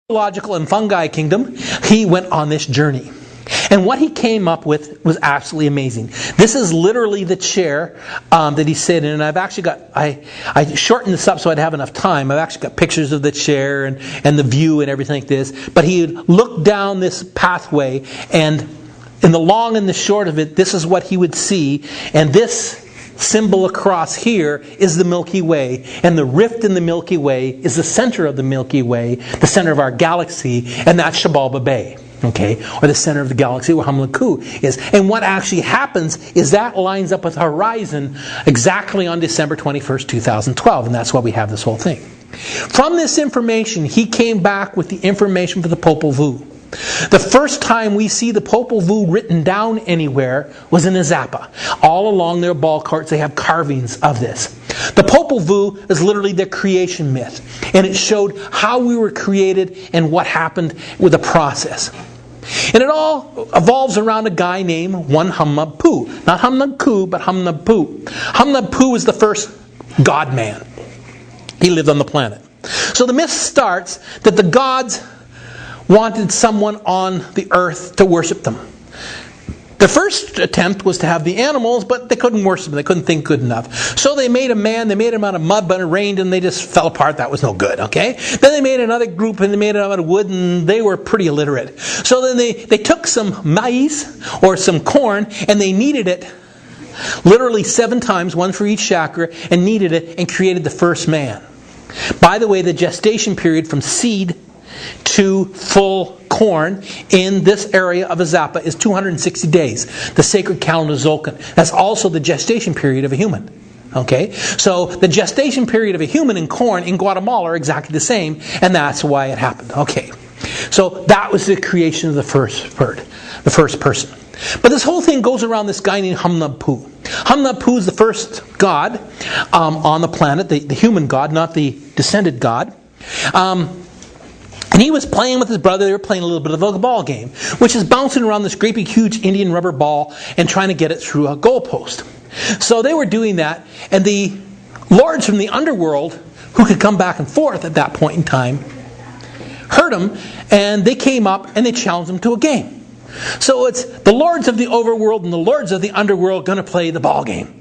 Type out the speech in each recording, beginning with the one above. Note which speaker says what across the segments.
Speaker 1: biological and fungi kingdom, he went on this journey. And what he came up with was absolutely amazing. This is literally the chair that he sat in. And I've actually got, I shortened this up so I'd have enough time. I've actually got pictures of the chair and the view and everything like this. But he would look down this pathway, and in the long and the short of it, this is what he would see. And this symbol across here is the Milky Way. And the rift in the Milky Way is the center of the Milky Way, the center of our galaxy, and that's Xibalba Bay. Okay, or the center of the galaxy where Humlaku is. And what actually happens is that lines up with the horizon exactly on December 21st, 2012. And that's why we have this whole thing. From this information, he came back with the information for the Popol Vuh. The first time we see the Popol Vuh written down anywhere was in Azapa. All along their ball courts, they have carvings of this. The Popol Vuh is literally the creation myth. And it showed how we were created and what happened with the process. And it all evolves around a guy named one Humnabpu. Not Humnabku, but Humnabpu. Humnabpu was the first God-man. He lived on the planet. So the myth starts that the gods wanted someone on the earth to worship them. The first attempt was to have the animals, but they couldn't worship them. They couldn't think good enough. So they made a man, they made him out of mud, but it rained and they just fell apart. That was no good, okay? Then they made another group and they made it out of wood, and they were pretty illiterate. So then they took some maize or some corn and they kneaded it literally 7 times, one for each chakra, and kneaded it and created the first man. By the way, the gestation period from seed to full corn in this area of Azapa is 260 days. The sacred calendar Zolkin. That's also the gestation period of a human. Okay? So the gestation period of a human in corn in Guatemala are exactly the same, and that's why it happened. Okay. So that was the creation of the first bird, the first person. But this whole thing goes around this guy named Humnabpu. Humnabpu is the first god on the planet, the human god, not the descended god. And he was playing with his brother. They were playing a little bit of a ball game, which is bouncing around this great big huge Indian rubber ball and trying to get it through a goalpost. So they were doing that, and the lords from the underworld, who could come back and forth at that point in time, heard him, and they came up and they challenged him to a game. So it's the lords of the overworld and the lords of the underworld going to play the ball game.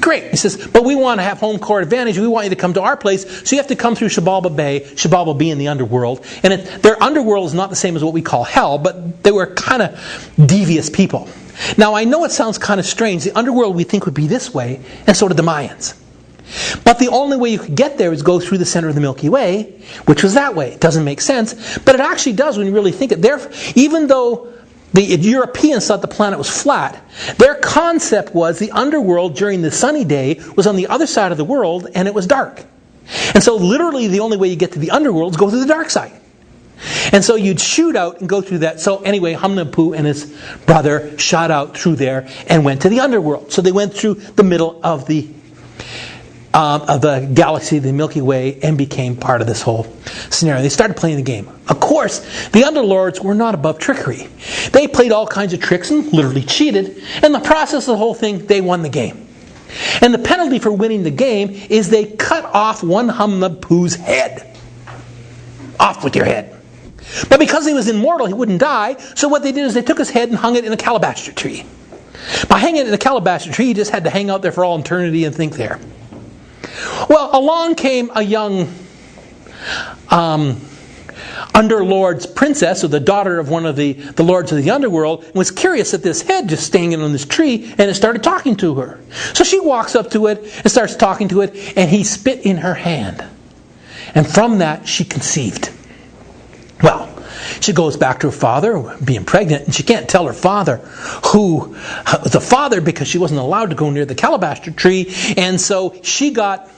Speaker 1: Great. He says, but we want to have home court advantage. We want you to come to our place. So you have to come through Xibalba Bay, Xibalba being the underworld. And their underworld is not the same as what we call hell, but they were kind of devious people. Now, I know it sounds kind of strange. The underworld we think would be this way, and so did the Mayans. But the only way you could get there is go through the center of the Milky Way, which was that way. It doesn't make sense, but it actually does when you really think it. Even though the Europeans thought the planet was flat, their concept was the underworld during the sunny day was on the other side of the world and it was dark. And so literally the only way you get to the underworld is go through the dark side. And so you'd shoot out and go through that. So anyway, Humnabpu and his brother shot out through there and went to the underworld. So they went through the middle of the galaxy, the Milky Way, and became part of this whole scenario. They started playing the game. Of course, the underlords were not above trickery. They played all kinds of tricks and literally cheated. In the process of the whole thing, they won the game. And the penalty for winning the game is they cut off one Humnabpu's head. Off with your head. But because he was immortal, he wouldn't die. So what they did is they took his head and hung it in a calabash tree. By hanging it in a calabash tree, he just had to hang out there for all eternity and think there. Well, along came a young underlord's princess, or the daughter of one of the lords of the underworld, and was curious at this head just hanging on this tree, and it started talking to her. So she walks up to it and starts talking to it, and he spit in her hand. And from that, she conceived. Well, she goes back to her father, being pregnant, and she can't tell her father who was the father because she wasn't allowed to go near the calabash tree, and so she got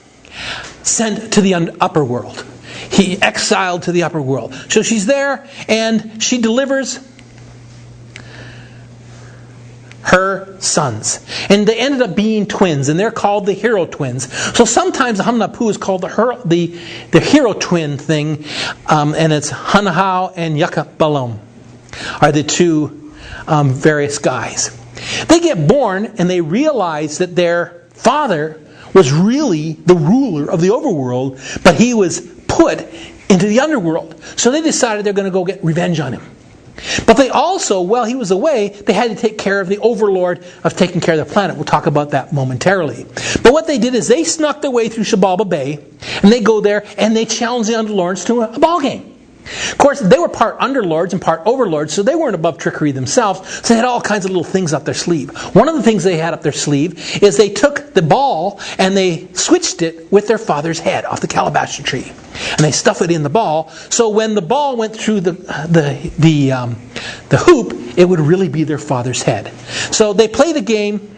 Speaker 1: sent to the upper world. He exiled to the upper world. So she's there, and she delivers her sons. And they ended up being twins, and they're called the hero twins. So sometimes the Humnabpu is called the hero twin thing, and it's Hunahau and Yucca-Balom are the two various guys. They get born, and they realize that their father was really the ruler of the overworld, but he was put into the underworld. So they decided they're going to go get revenge on him. But they also, while he was away, they had to take care of the overlord of taking care of the planet. We'll talk about that momentarily. But what they did is they snuck their way through Shabalba Bay, and they go there and they challenge the underlords to a ball game. Of course, they were part underlords and part overlords, so they weren't above trickery themselves, so they had all kinds of little things up their sleeve. One of the things they had up their sleeve is they took the ball and they switched it with their father's head off the calabash tree. And they stuffed it in the ball, so when the ball went through the hoop, it would really be their father's head. So they play the game,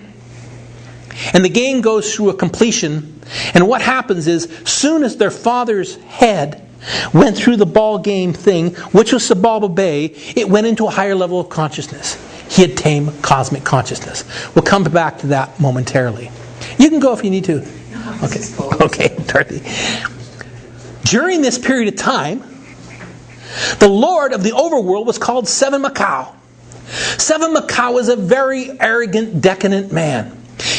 Speaker 1: and the game goes through a completion, and what happens is, soon as their father's head went through the ball game thing, which was Shabalba Bay, it went into a higher level of consciousness. He attained cosmic consciousness. We'll come back to that momentarily. You can go if you need to. Okay, Dorothy. During this period of time, the lord of the overworld was called Seven Macau. Seven Macau was a very arrogant, decadent man.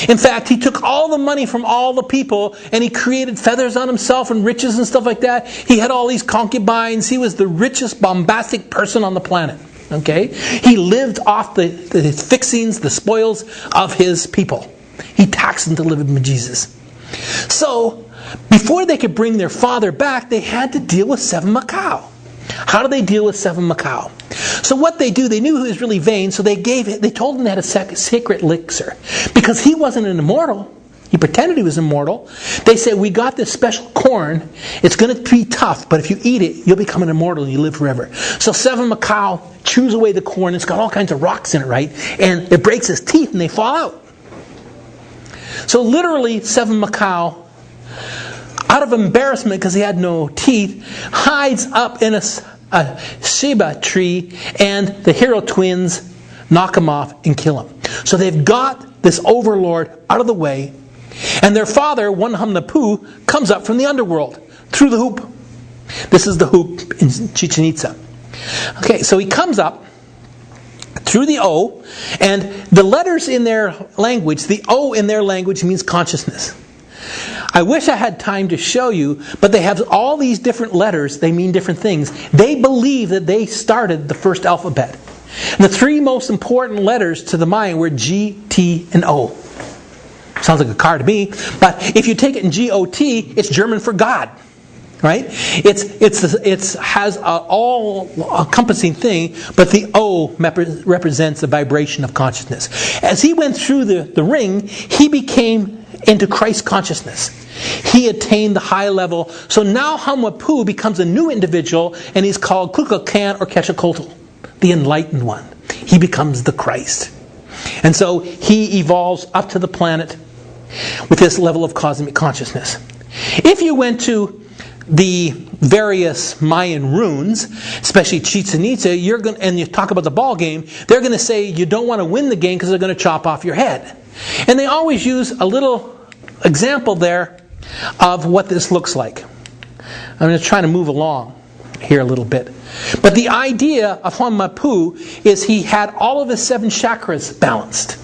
Speaker 1: In fact, he took all the money from all the people and he created feathers on himself and riches and stuff like that. He had all these concubines. He was the richest, bombastic person on the planet. Okay? He lived off the fixings, the spoils of his people. He taxed them to live with Jesus. So, before they could bring their father back, they had to deal with Seven Macau. How do they deal with Seven Macau? So what they do, they knew he was really vain, so they told him they had a secret elixir. Because he wasn't an immortal. He pretended he was immortal. They said, we got this special corn. It's going to be tough, but if you eat it, you'll become an immortal and you live forever. So Seven Macau chews away the corn. It's got all kinds of rocks in it, right? And it breaks his teeth and they fall out. So literally, Seven Macau, out of embarrassment because he had no teeth, hides up in a Sheba tree, and the hero twins knock him off and kill him. So they've got this overlord out of the way, and their father, Wanhamnapu, comes up from the underworld through the hoop. This is the hoop in Chichen Itza. Okay, so he comes up through the O, and the letters in their language, the O in their language means consciousness. I wish I had time to show you, but they have all these different letters. They mean different things. They believe that they started the first alphabet. And the three most important letters to the Mayan were G, T, and O. Sounds like a car to me, but if you take it in G-O-T, it's German for God. Right? It has an all-encompassing thing, but the O represents the vibration of consciousness. As he went through the ring, he became into Christ consciousness. He attained the high level. So now Hamapu becomes a new individual, and he's called Kukulkan or Quetzalcoatl, the enlightened one. He becomes the Christ. And so he evolves up to the planet with this level of cosmic consciousness. If you went to the various Mayan runes, especially Chichen Itza, and you talk about the ball game, they're going to say you don't want to win the game because they're going to chop off your head. And they always use a little example there of what this looks like. I'm going to try to move along here a little bit. But the idea of Hamapu is he had all of his 7 chakras balanced.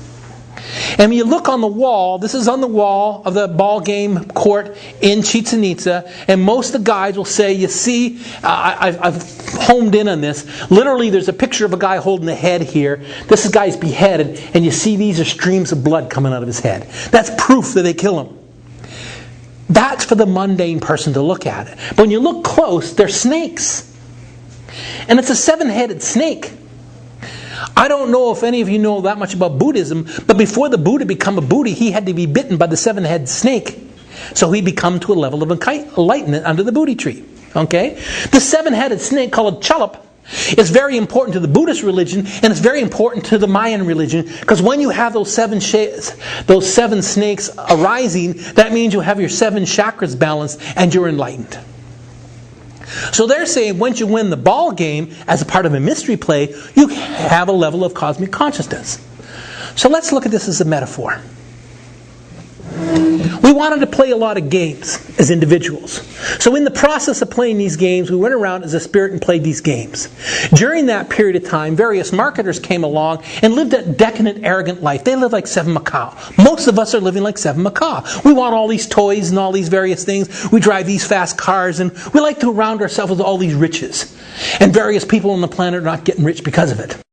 Speaker 1: And when you look on the wall, this is on the wall of the ball game court in Chichen Itza, and most of the guys will say, you see, I've homed in on this. Literally, there's a picture of a guy holding the head here. This guy's beheaded, and you see these are streams of blood coming out of his head. That's proof that they kill him. That's for the mundane person to look at it. But when you look close, they're snakes. And it's a 7-headed snake. I don't know if any of you know that much about Buddhism, but before the Buddha became a Buddha, he had to be bitten by the 7-headed snake. So he become to a level of enlightenment under the Bodhi tree. Okay? The 7-headed snake, called a Chalup, is very important to the Buddhist religion, and it's very important to the Mayan religion, because when you have those 7 snakes arising, that means you have your 7 chakras balanced and you're enlightened. So they're saying once you win the ball game as a part of a mystery play, you have a level of cosmic consciousness. So let's look at this as a metaphor. We wanted to play a lot of games as individuals. So in the process of playing these games, we went around as a spirit and played these games. During that period of time, various marketers came along and lived a decadent, arrogant life. They lived like Seven Macaw. Most of us are living like Seven Macaw. We want all these toys and all these various things. We drive these fast cars, and we like to surround ourselves with all these riches. And various people on the planet are not getting rich because of it.